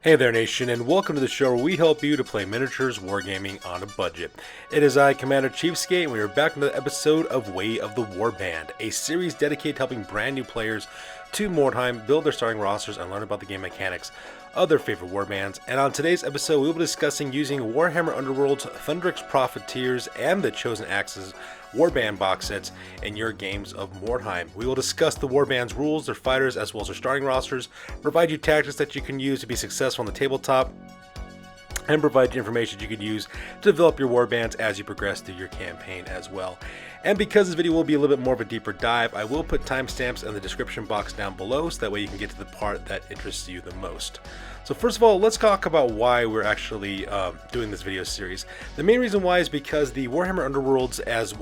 Hey there, Nation, and welcome to the show where we help you to play miniatures wargaming on a budget. It is I, Commander Chiefskate, and we are back with another episode of Way of the Warband, a series dedicated to helping brand new players to Mordheim build their starting rosters and learn about the game mechanics of their favorite warbands. And on today's episode, we will be discussing using Warhammer Underworlds Thundrik's Profiteers and the Chosen Axes Warband box sets in your games of Mordheim. We will discuss the Warband's rules, their fighters, as well as their starting rosters, provide you tactics that you can use to be successful on the tabletop, and provide you information you can use to develop your warbands as you progress through your campaign as well. And because this video will be a little bit more of a deeper dive, I will put timestamps in the description box down below so that way you can get to the part that interests you the most. So first of all, let's talk about why we're actually doing this video series. The main reason why is because the Warhammer Underworlds as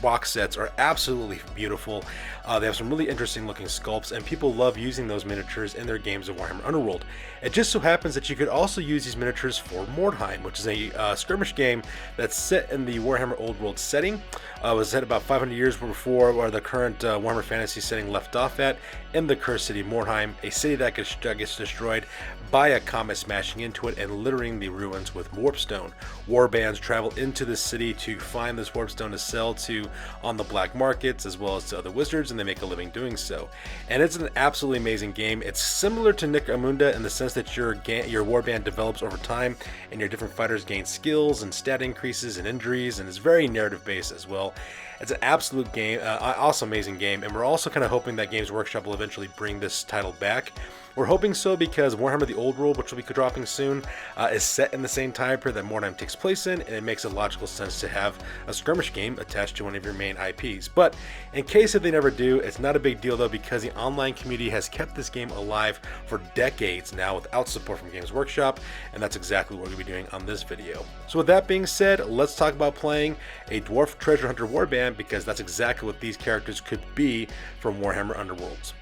box sets are absolutely beautiful. They have some really interesting looking sculpts, and people love using those miniatures in their games of Warhammer Underworld. It just so happens that you could also use these miniatures for Mordheim, which is a skirmish game that's set in the Warhammer Old World setting. It was set about 500 years before where the current Warhammer Fantasy setting left off at, in the cursed city of Mordheim, a city that gets destroyed by a comet smashing into it and littering the ruins with warpstone. Warbands travel into the city to find this warpstone to sell to on the black markets as well as to other wizards, and they make a living doing so. And it's an absolutely amazing game. It's similar to Nick Amunda in the sense that your warband develops over time and your different fighters gain skills and stat increases and injuries, and it's very narrative based as well. It's an absolute game, awesome, amazing game, and we're also kind of hoping that Games Workshop will eventually bring this title back. We're hoping so because Warhammer the Old World, which will be dropping soon, is set in the same time period that Mordheim takes place in, and it makes a logical sense to have a skirmish game attached to one of your main IPs. But in case if they never do, it's not a big deal though, because the online community has kept this game alive for decades now without support from Games Workshop, and that's exactly what we're going to be doing on this video. So with that being said, let's talk about playing a Dwarf Treasure Hunter Warband, because that's exactly what these characters could be from Warhammer Underworlds.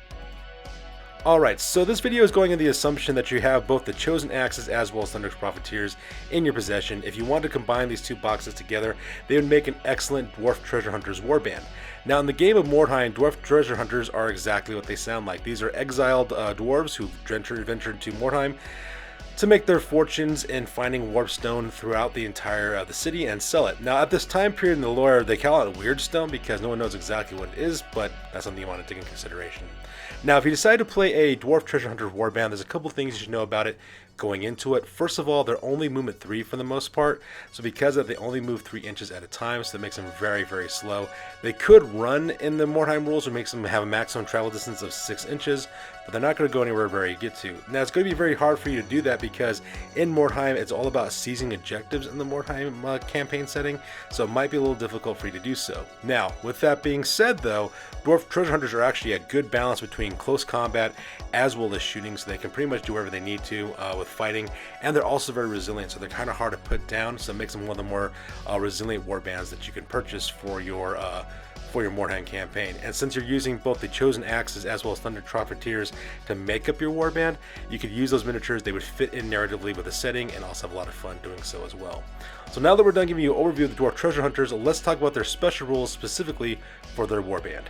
Alright, so this video is going in the assumption that you have both the Chosen Axes as well as Thundrik's Profiteers in your possession. If you want to combine these two boxes together, they would make an excellent Dwarf Treasure Hunters Warband. Now in the game of Mordheim, Dwarf Treasure Hunters are exactly what they sound like. These are exiled dwarves who ventured to Mordheim to make their fortunes in finding warpstone throughout the entire the city and sell it. Now at this time period in the lore, they call it weird stone because no one knows exactly what it is, but that's something you want to take in consideration. Now if you decide to play a Dwarf Treasure Hunter Warband, there's a couple things you should know about it going into it. First of all, they're only movement 3 for the most part, so because of that, they only move 3 inches at a time, so that makes them very, very slow. They could run in the Mordheim rules, which makes them have a maximum travel distance of 6 inches, but they're not going to go anywhere very get to. Now it's going to be very hard for you to do that because in Mordheim it's all about seizing objectives in the Mordheim campaign setting, so it might be a little difficult for you to do so. Now with that being said though, Dwarf Treasure Hunters are actually a good balance between close combat as well as shooting, so they can pretty much do whatever they need to with fighting, and they're also very resilient, so they're kind of hard to put down, so it makes them one of the more resilient warbands that you can purchase for your Mordheim campaign. And since you're using both the Chosen Axes as well as Thundrik's Profiteers to make up your warband, you could use those miniatures. They would fit in narratively with the setting and also have a lot of fun doing so as well. So now that we're done giving you an overview of the Dwarf Treasure Hunters, let's talk about their special rules specifically for their warband.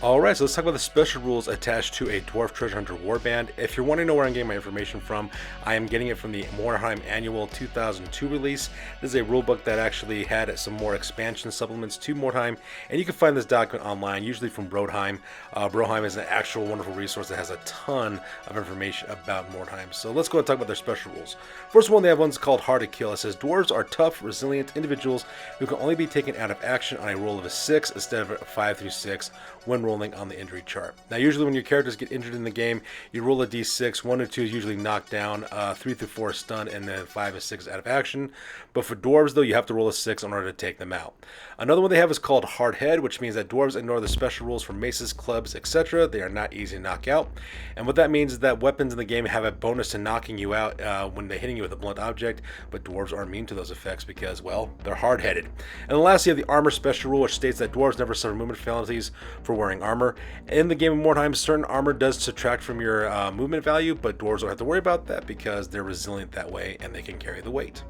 Alright, so let's talk about the special rules attached to a Dwarf Treasure Hunter Warband. If you're wanting to know where I'm getting my information from, I am getting it from the Mordheim Annual 2002 release. This is a rulebook that actually had some more expansion supplements to Mordheim, and you can find this document online, usually from Broadheim. Broadheim is an actual wonderful resource that has a ton of information about Mordheim. So let's go and talk about their special rules. First one, they have one's called Hard to Kill. It says, dwarves are tough, resilient individuals who can only be taken out of action on a roll of a 6 instead of a 5 through 6 when rolling on the injury chart. Now usually when your characters get injured in the game, you roll a d6, 1 or 2 is usually knocked down, 3 through 4 is stunned, and then 5 and 6 is out of action. But for dwarves though, you have to roll a 6 in order to take them out. Another one they have is called Hard Head, which means that dwarves ignore the special rules for maces, clubs, etc. They are not easy to knock out. And what that means is that weapons in the game have a bonus to knocking you out when they're hitting you with a blunt object, but dwarves are immune to those effects because, well, they're hard-headed. And then lastly, you have the Armor special rule, which states that dwarves never suffer movement penalties for wearing armor. In the game of Mordheim, certain armor does subtract from your movement value, but dwarves don't have to worry about that because they're resilient that way and they can carry the weight.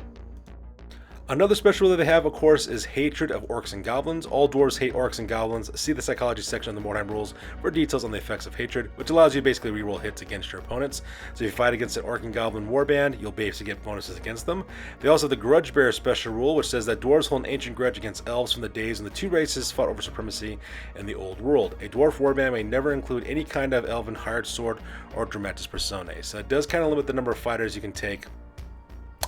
Another special that they have, of course, is hatred of orcs and goblins. All dwarves hate orcs and goblins. See the psychology section of the Mordheim rules for details on the effects of hatred, which allows you to basically reroll hits against your opponents. So if you fight against an orc and goblin warband, you'll basically get bonuses against them. They also have the grudge bearer special rule, which says that dwarves hold an ancient grudge against elves from the days when the two races fought over supremacy in the old world. A dwarf warband may never include any kind of elven hired sword or dramatis personae. So it does kind of limit the number of fighters you can take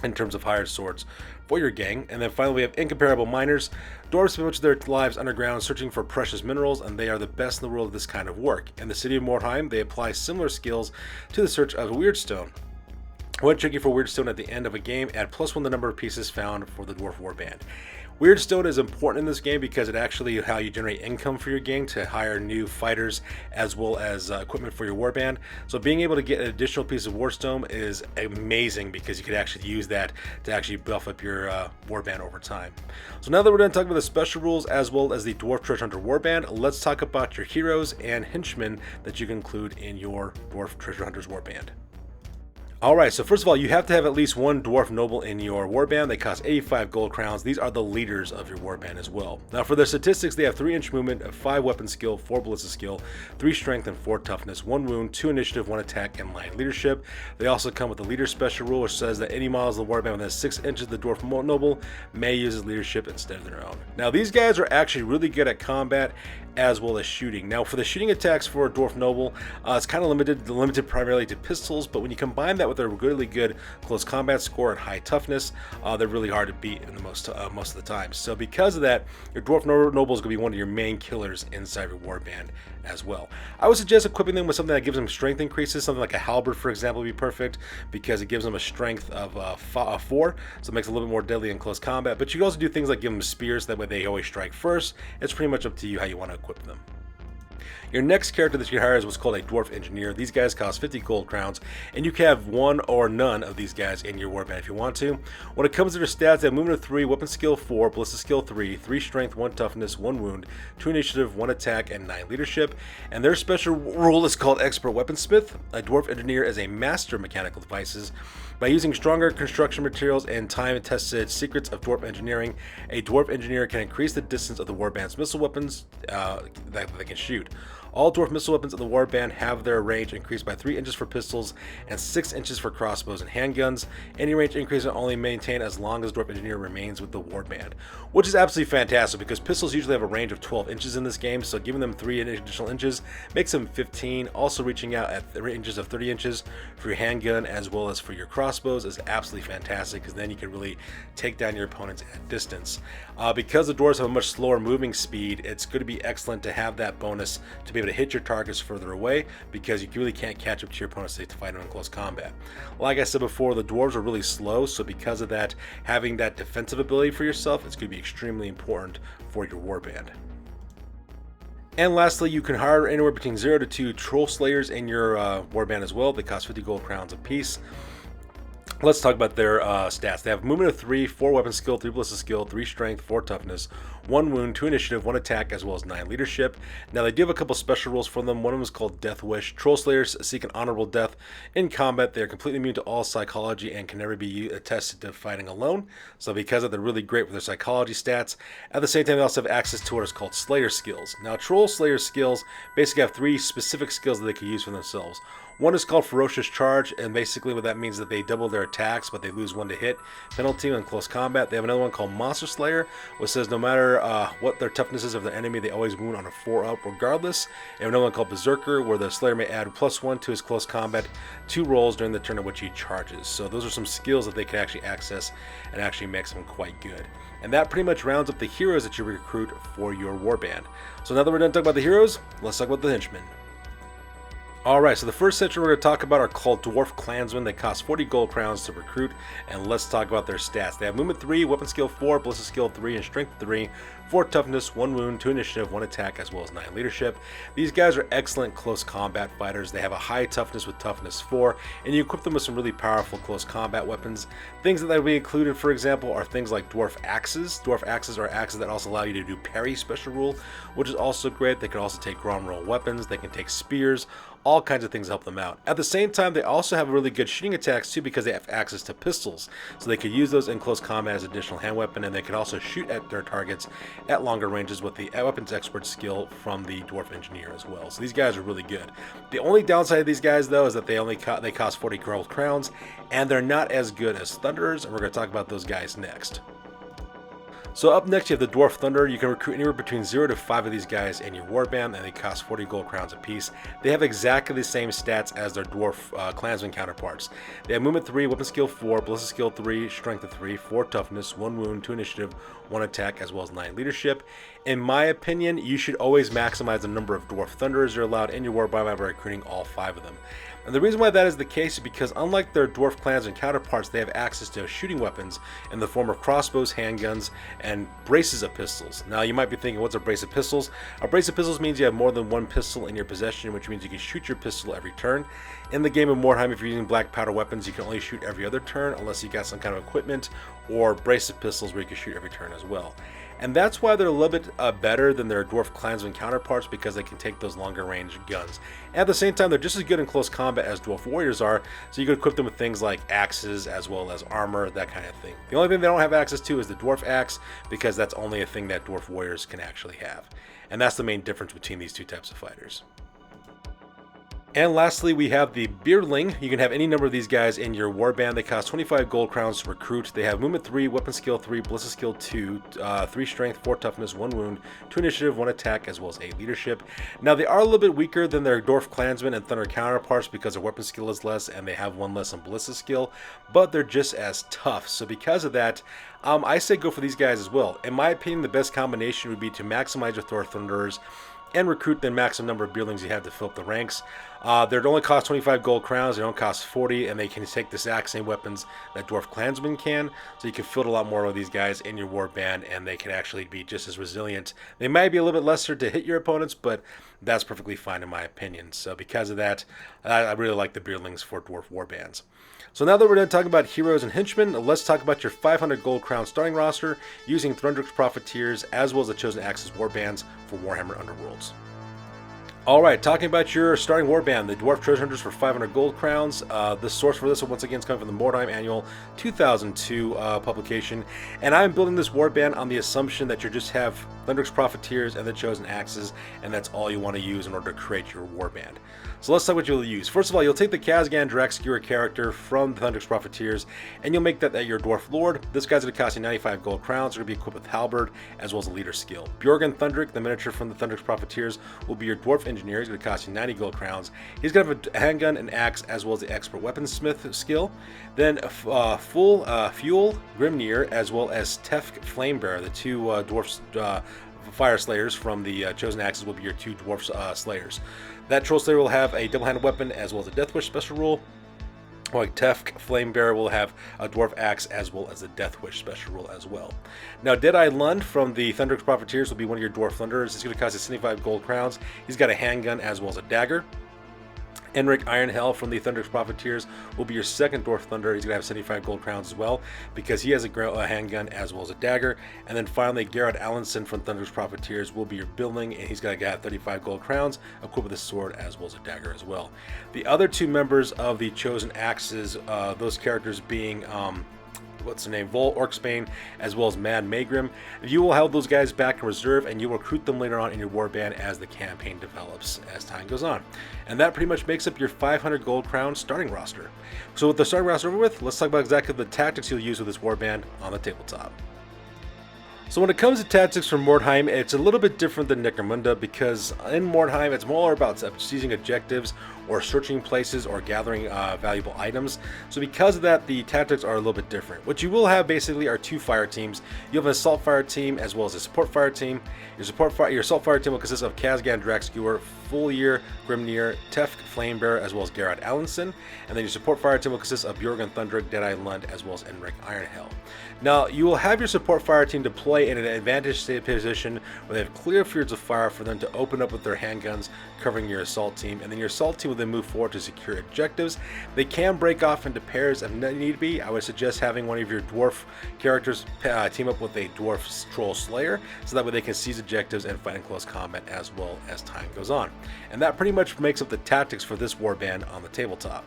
in terms of hired swords for your gang. And then finally we have incomparable miners. Dwarves spend much of their lives underground searching for precious minerals, and they are the best in the world at this kind of work. In the city of Mordheim, they apply similar skills to the search of weirdstone. When checking for weirdstone at the end of a game, add +1 the number of pieces found for the dwarf warband. Weirdstone is important in this game because it actually how you generate income for your gang to hire new fighters as well as equipment for your warband. So being able to get an additional piece of warstone is amazing because you could actually use that to actually buff up your warband over time. So now that we're done talking about the special rules as well as the Dwarf Treasure Hunter warband, let's talk about your heroes and henchmen that you can include in your Dwarf Treasure Hunters warband. Alright, so first of all, you have to have at least one dwarf noble in your warband. They cost 85 gold crowns. These are the leaders of your warband as well. Now for their statistics, they have 3 inch movement, 5 weapon skill, 4 ballista skill, 3 strength, and 4 toughness, 1 wound, 2 initiative, 1 attack, and line leadership. They also come with the leader special rule, which says that any models of the warband within 6 inches of the dwarf noble may use his leadership instead of their own. Now these guys are actually really good at combat as well as shooting. Now for the shooting attacks for a dwarf noble, it's kind of limited primarily to pistols, but when you combine that with a really good close combat score and high toughness, they're really hard to beat in the most of the time. So because of that, your dwarf noble is going to be one of your main killers inside your warband as well. I would suggest equipping them with something that gives them strength increases. Something like a halberd, for example, would be perfect because it gives them a strength of 4, so it makes it a little bit more deadly in close combat. But you can also do things like give them spears, that way they always strike first. It's pretty much up to you how you want to equip them. Your next character that you hire is what's called a Dwarf Engineer. These guys cost 50 gold crowns, and you can have one or none of these guys in your warband if you want to. When it comes to their stats, they have movement of 3, weapon skill 4, ballista skill 3, 3 strength, 1 toughness, 1 wound, 2 initiative, 1 attack, and 9 leadership. And their special rule is called Expert Weaponsmith. A Dwarf Engineer is a master of mechanical devices. By using stronger construction materials and time-tested secrets of dwarf engineering, a dwarf engineer can increase the distance of the warband's missile weapons that they can shoot. All dwarf missile weapons of the warband have their range increased by 3 inches for pistols and 6 inches for crossbows and handguns. Any range increase is only maintained as long as dwarf engineer remains with the warband, which is absolutely fantastic because pistols usually have a range of 12 inches in this game, so giving them 3 additional inches makes them 15. Also reaching out at ranges of 30 inches for your handgun as well as for your crossbows is absolutely fantastic because then you can really take down your opponents at distance. Because the dwarves have a much slower moving speed, it's going to be excellent to have that bonus to be able to hit your targets further away because you really can't catch up to your opponents to fight them in close combat. Like I said before, the dwarves are really slow, so because of that, having that defensive ability for yourself is going to be extremely important for your warband. And lastly, you can hire anywhere between 0 to 2 troll slayers in your warband as well. They cost 50 gold crowns a piece. Let's talk about their stats. They have movement of 3, 4 weapon skill, 3 ballista skill, 3 strength, 4 toughness, 1 wound, 2 initiative, 1 attack, as well as 9 leadership. Now they do have a couple special rules for them. One of them is called Death Wish. Troll Slayers seek an honorable death in combat. They are completely immune to all psychology and can never be attested to fighting alone. So because of that, they're really great with their psychology stats. At the same time, they also have access to what is called Slayer skills. Now Troll Slayer skills basically have 3 specific skills that they can use for themselves. One is called Ferocious Charge, and basically what that means is that they double their attacks, but they lose 1 to hit penalty in close combat. They have another one called Monster Slayer, which says no matter what their toughness is of their enemy, they always wound on a 4 up regardless. They have another one called Berserker, where the Slayer may add +1 to his close combat 2 rolls during the turn at which he charges. So those are some skills that they can actually access and actually makes them quite good. And that pretty much rounds up the heroes that you recruit for your warband. So now that we're done talking about the heroes, let's talk about the henchmen. Alright, so the first section we're going to talk about are called Dwarf Clansmen. They cost 40 gold crowns to recruit, and let's talk about their stats. They have movement 3, weapon skill 4, ballista skill 3, and strength 3, 4 toughness, 1 wound, 2 initiative, 1 attack, as well as 9 leadership. These guys are excellent close combat fighters. They have a high toughness with toughness 4, and you equip them with some really powerful close combat weapons. Things that will be included, for example, are things like Dwarf Axes. Dwarf Axes are axes that also allow you to do parry special rule, which is also great. They can also take ground roll weapons. They can take spears. all kinds of things to help them out. At the same time, they also have really good shooting attacks too, because they have access to pistols. So they could use those in close combat as an additional hand weapon, and they could also shoot at their targets at longer ranges with the weapons expert skill from the Dwarf engineer as well. So these guys are really good. The only downside of these guys though is that they cost 40 gold crowns, and they're not as good as Thunderers, and we're going to talk about those guys next. So up next, you have the Dwarf Thunder. You can recruit anywhere between 0 to 5 of these guys in your warband, and they cost 40 gold crowns apiece. They have exactly the same stats as their Dwarf Clansman counterparts. They have movement 3, weapon skill 4, ballistic skill 3, strength of 3, 4 toughness, 1 wound, 2 initiative, 1 attack, as well as 9 leadership. In my opinion, you should always maximize the number of Dwarf Thunderers you're allowed in your warband by recruiting all 5 of them. And the reason why that is the case is because unlike their Dwarf Clansman counterparts, they have access to shooting weapons in the form of crossbows, handguns, and braces of pistols. Now you might be thinking, what's a brace of pistols? A brace of pistols means you have more than one pistol in your possession, which means you can shoot your pistol every turn. In the game of Mordheim, if you're using black powder weapons, you can only shoot every other turn unless you got some kind of equipment or brace of pistols where you can shoot every turn as well. And that's why they're a little bit better than their Dwarf Clansman counterparts, because they can take those longer range guns. And at the same time, they're just as good in close combat as Dwarf Warriors are, so you can equip them with things like axes as well as armor, that kind of thing. The only thing they don't have access to is the Dwarf Axe, because that's only a thing that Dwarf Warriors can actually have. And that's the main difference between these two types of fighters. And lastly, we have the Beardling. You can have any number of these guys in your warband. They cost 25 gold crowns to recruit. They have movement 3, weapon skill 3, ballistic skill 2, 3 strength, 4 toughness, 1 wound, 2 initiative, 1 attack, as well as 8 leadership. Now, they are a little bit weaker than their Dwarf Clansmen and Thunder counterparts because their weapon skill is less and they have 1 less in ballistic skill, but they're just as tough. So because of that, I say go for these guys as well. In my opinion, the best combination would be to maximize your Thor Thunderers and recruit the maximum number of Beardlings you have to fill up the ranks. They only cost 25 gold crowns, they don't cost 40, and they can take the exact same weapons that Dwarf Clansmen can, so you can fill a lot more of these guys in your warband, and they can actually be just as resilient. They might be a little bit lesser to hit your opponents, but that's perfectly fine in my opinion. So because of that, I really like the Beardlings for Dwarf warbands. So now that we're done talking about heroes and henchmen, let's talk about your 500 gold crown starting roster using Thundrik's Profiteers as well as the Chosen Axes warbands for Warhammer Underworlds. Alright, talking about your starting warband, the Dwarf Treasure Hunters for 500 gold crowns. The source for this one, once again, is coming from the Mordheim Annual 2002 publication. And I'm building this warband on the assumption that you just have Thundrik's Profiteers and the Chosen Axes, and that's all you want to use in order to create your warband. So let's talk what you'll use. First of all, you'll take the Khazgan Drakkskewer character from the Thundrik's Profiteers, and you'll make that your Dwarf Lord. This guy's going to cost you 95 gold crowns. You're going to be equipped with Halberd as well as a leader skill. Bjorgen Thundrik, the miniature from the Thundrik's Profiteers, will be your Dwarf Engineer. He's going to cost you 90 gold crowns. He's going to have a handgun, an axe, as well as the expert weaponsmith skill. Then Fuel Grimnir, as well as Tefk Flamebearer, the two dwarfs fire slayers from the Chosen Axes will be your 2 dwarf slayers. That troll slayer will have a double-handed weapon as well as a Death Wish special rule. Like Tefk Flamebearer will have a dwarf axe as well as a Death Wish special rule as well. Now Deadeye Lund from the Thundrik's Profiteers will be one of your dwarf thunderers. He's going to cost you 75 gold crowns. He's got a handgun as well as a dagger. Enric Ironhell from the Thundrik's Profiteers will be your second Dwarf Thunder. He's going to have 75 gold crowns as well because he has a handgun as well as a dagger. And then finally, Garrett Allenson from Thundrik's Profiteers will be your Building, and he's going to get 35 gold crowns, equipped with a sword as well as a dagger as well. The other 2 members of the Chosen Axes, those characters being what's the name, Vol Orcsbane, as well as Mad Magrim. You will have those guys back in reserve, and you will recruit them later on in your warband as the campaign develops, as time goes on. And that pretty much makes up your 500 gold crown starting roster. So with the starting roster over with, let's talk about exactly the tactics you'll use with this warband on the tabletop. So when it comes to tactics from Mordheim, it's a little bit different than Necromunda, because in Mordheim it's more about seizing objectives or searching places or gathering valuable items. So because of that, the tactics are a little bit different. What you will have basically are 2 fire teams. You'll have an assault fire team as well as a support fire team. Your assault fire team will consist of Khazgan Drakkskewer, Fullier Grimnir, Tefk Flamebearer, as well as Garrett Allenson. And then your support fire team will consist of Bjorgen Thundrik, Deadeye Lund, as well as Enric Ironhell. Now, you will have your support fire team deploy in an advantaged position where they have clear fields of fire for them to open up with their handguns, covering your assault team. And then your assault team will then move forward to secure objectives. They can break off into pairs if need be. I would suggest having one of your dwarf characters team up with a dwarf troll slayer, so that way they can seize objectives and fight in close combat as well as time goes on. And that pretty much makes up the tactics for this warband on the tabletop.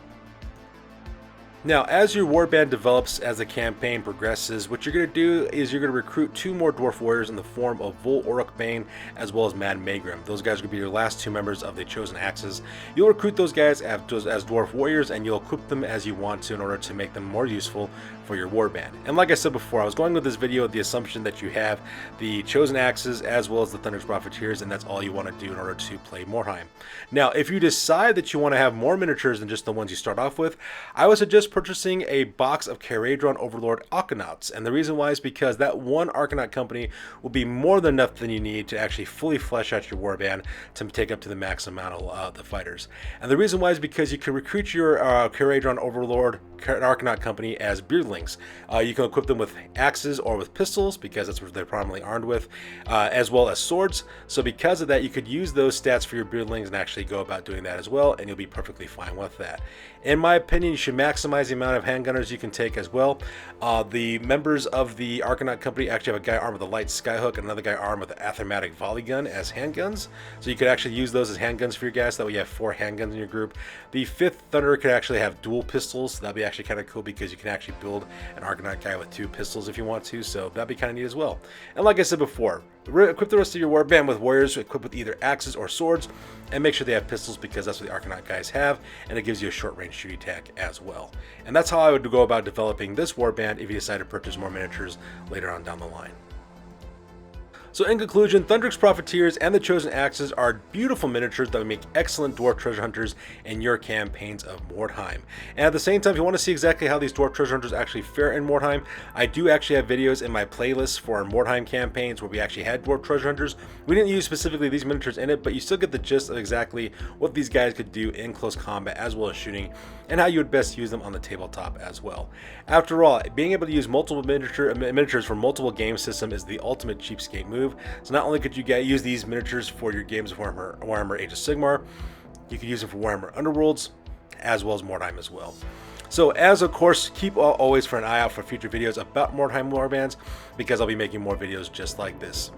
Now, as your warband develops as the campaign progresses, what you're going to do is you're going to recruit 2 more dwarf warriors in the form of Vol Orukbane as well as Mad Magrim. Those guys are going to be your last 2 members of the Chosen Axes. You'll recruit those guys as dwarf warriors, and you'll equip them as you want to in order to make them more useful for your warband. And like I said before, I was going with this video with the assumption that you have the Chosen Axes as well as the Thundrik's Profiteers, and that's all you want to do in order to play Mordheim. Now, if you decide that you want to have more miniatures than just the ones you start off with, I would suggest purchasing a box of Caradron Overlord Arcanauts. And the reason why is because that one Arcanaut company will be more than enough than you need to actually fully flesh out your warband to take up to the max amount of the fighters. And the reason why is because you can recruit your Caradron Overlord Arcanaut company as beardlings. You can equip them with axes or with pistols because that's what they're primarily armed with, as well as swords. So because of that, you could use those stats for your beardlings and actually go about doing that as well, and you'll be perfectly fine with that. In my opinion, you should maximize the amount of handgunners you can take as well. The members of the Arcanaut company actually have a guy armed with a light skyhook and another guy armed with an athermatic volley gun as handguns. So you could actually use those as handguns for your guys. That way you have 4 handguns in your group. The 5th Thunder could actually have dual pistols. That'd be actually kind of cool because you can actually build an Arcanaut guy with 2 pistols if you want to. So that'd be kind of neat as well. And like I said before, equip the rest of your warband with warriors equipped with either axes or swords, and make sure they have pistols because that's what the Arcanaut guys have, and it gives you a short range shooting attack as well. And that's how I would go about developing this warband if you decide to purchase more miniatures later on down the line. So in conclusion, Thundrik's Profiteers and the Chosen Axes are beautiful miniatures that would make excellent dwarf treasure hunters in your campaigns of Mordheim. And at the same time, if you want to see exactly how these dwarf treasure hunters actually fare in Mordheim, I do actually have videos in my playlist for Mordheim campaigns where we actually had dwarf treasure hunters. We didn't use specifically these miniatures in it, but you still get the gist of exactly what these guys could do in close combat as well as shooting, and how you would best use them on the tabletop as well. After all, being able to use multiple miniatures for multiple game systems is the ultimate cheapskate move. So not only could you use these miniatures for your games of Warhammer Age of Sigmar, you could use them for Warhammer Underworlds, as well as Mordheim as well. So as of course, keep always for an eye out for future videos about Mordheim warbands, because I'll be making more videos just like this.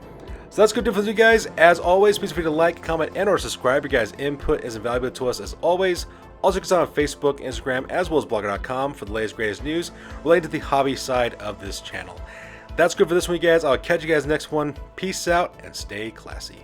So that's good for you guys. As always, please feel free to like, comment, and or subscribe. Your guys' input is invaluable to us as always. Also check us out on Facebook, Instagram, as well as blogger.com for the latest greatest news related to the hobby side of this channel. That's good for this one, you guys. I'll catch you guys next one. Peace out and stay classy.